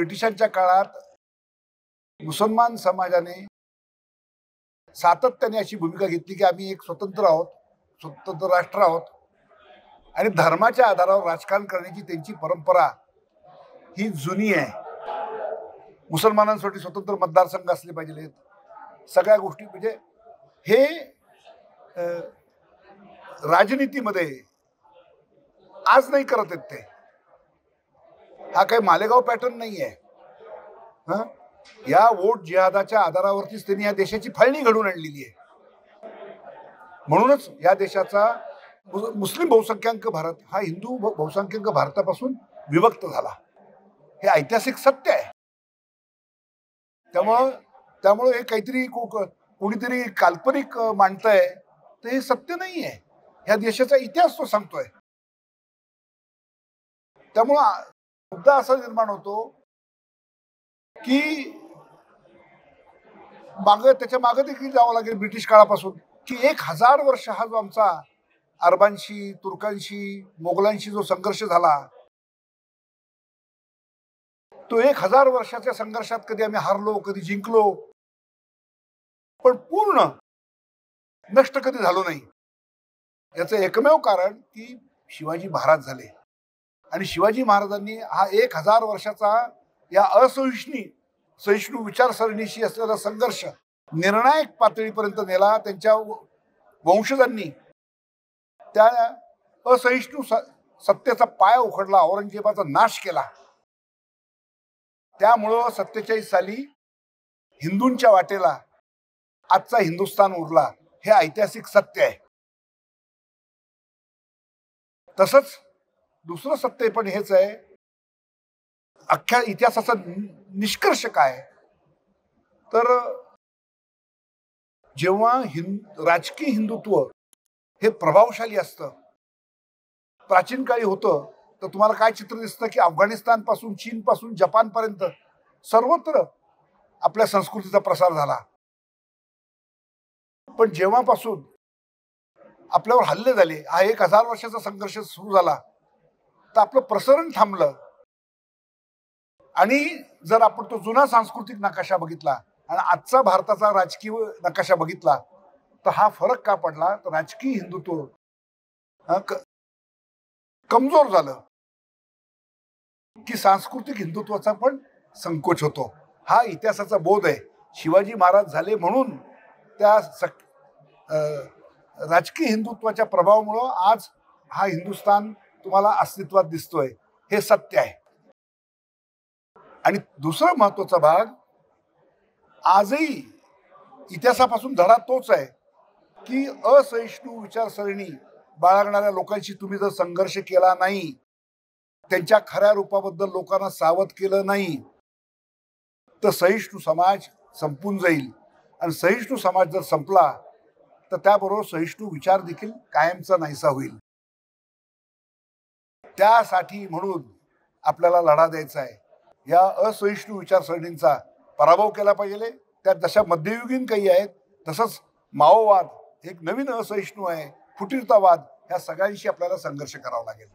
ब्रिटिशांच्या काळात मुसलमान समाजाने सातत्याने अशी भूमिका घेतली की आम्ही एक स्वतंत्र आहोत, स्वतंत्र राष्ट्र आहोत आणि धर्माच्या आधारावर राजकारण करण्याची त्यांची परंपरा ही जुनी आहे. मुसलमानांसाठी स्वतंत्र मतदारसंघ असले पाहिजेत, सगळ्या गोष्टी म्हणजे हे राजनीतीमध्ये आज नाही करत आहेत ते. हा काही मालेगाव पॅटर्न नाही आहे. या वोट जिहादाच्या आधारावरतीच त्यांनी या देशाची फाळणी घडवून आणलेली आहे. म्हणूनच या देशाचा मुस्लिम बहुसंख्याक भारत हा हिंदू बहुसंख्याक भारतापासून विभक्त झाला. हे ऐतिहासिक सत्य आहे. त्यामुळे हे काहीतरी कोणीतरी काल्पनिक मांडतंय तर हे सत्य नाही आहे. ह्या देशाचा इतिहास तो सांगतोय. त्यामुळं मुद्दा असा निर्माण होतो की त्याच्या मागे देखील जावं लागेल ब्रिटिश काळापासून की 1000 वर्ष हा जो आमचा अरबांशी, तुर्कांशी, मोगलांशी जो संघर्ष झाला तो 1000 वर्षाच्या संघर्षात कधी आम्ही हारलो, कधी जिंकलो, पण पूर्ण नष्ट कधी झालो नाही. याचं एकमेव कारण की शिवाजी महाराज झाले आणि शिवाजी महाराजांनी हा 1000 वर्षाचा या सहिष्णू विचारसरणीशी असलेला संघर्ष निर्णायक पातळीपर्यंत नेला. त्यांच्या वंशजांनी त्या असहिष्णू सत्तेचा पाय उखडला, औरंगजेबाचा नाश केला. त्यामुळं 47 साली हिंदूंच्या वाटेला आजचा हिंदुस्थान उरला. हे ऐतिहासिक सत्य आहे. तसंच दुसरं सत्य पण हेच आहे. अख्ख्या इतिहासाचा निष्कर्ष काय तर जेव्हा राजकीय हिंदुत्व हे प्रभावशाली असतं, प्राचीन काळी होतं, तर तुम्हाला काय चित्र दिसतं की अफगाणिस्तान पासून, चीन पासून, जपान पर्यंत सर्वत्र आपल्या संस्कृतीचा प्रसार झाला. पण जेव्हापासून आपल्यावर हल्ले झाले, हा 1000 वर्षाचा संघर्ष सुरू झाला, तर आपलं प्रसरण थांबलं. आणि जर आपण तो जुना सांस्कृतिक नकाशा बघितला आणि आजचा भारताचा राजकीय नकाशा बघितला तर हा फरक का पडला तर राजकीय हिंदुत्व कमजोर झालं की सांस्कृतिक हिंदुत्वाचा पण संकोच होतो. हा इतिहासाचा बोध आहे. शिवाजी महाराज झाले म्हणून त्या राजकीय हिंदुत्वाच्या प्रभावामुळं आज हा हिंदुस्थान तुम्हाला अस्तित्वात दिसतोय. हे सत्य आहे. आणि दुसरा महत्वाचा भाग आजही इतिहासापासून धडा तोच आहे की असहिष्णू विचारसरणी बाळगणाऱ्या लोकांशी तुम्ही जर संघर्ष केला नाही, त्यांच्या खऱ्या रूपाबद्दल लोकांना सावध केलं नाही तर सहिष्णू समाज संपून जाईल. आणि सहिष्णू समाज जर संपला तर त्याबरोबर सहिष्णू विचार देखील कायमचा नाहीसा होईल. त्यासाठी म्हणून आपल्याला लढा द्यायचा आहे. या असहिष्णू विचारसरणींचा पराभव केला पाहिजे. त्यात जशा मध्ययुगीन काही आहेत तसंच माओवाद एक नवीन असहिष्णू आहे, फुटीरतावाद, ह्या सगळ्यांशी आपल्याला संघर्ष करावा लागेल.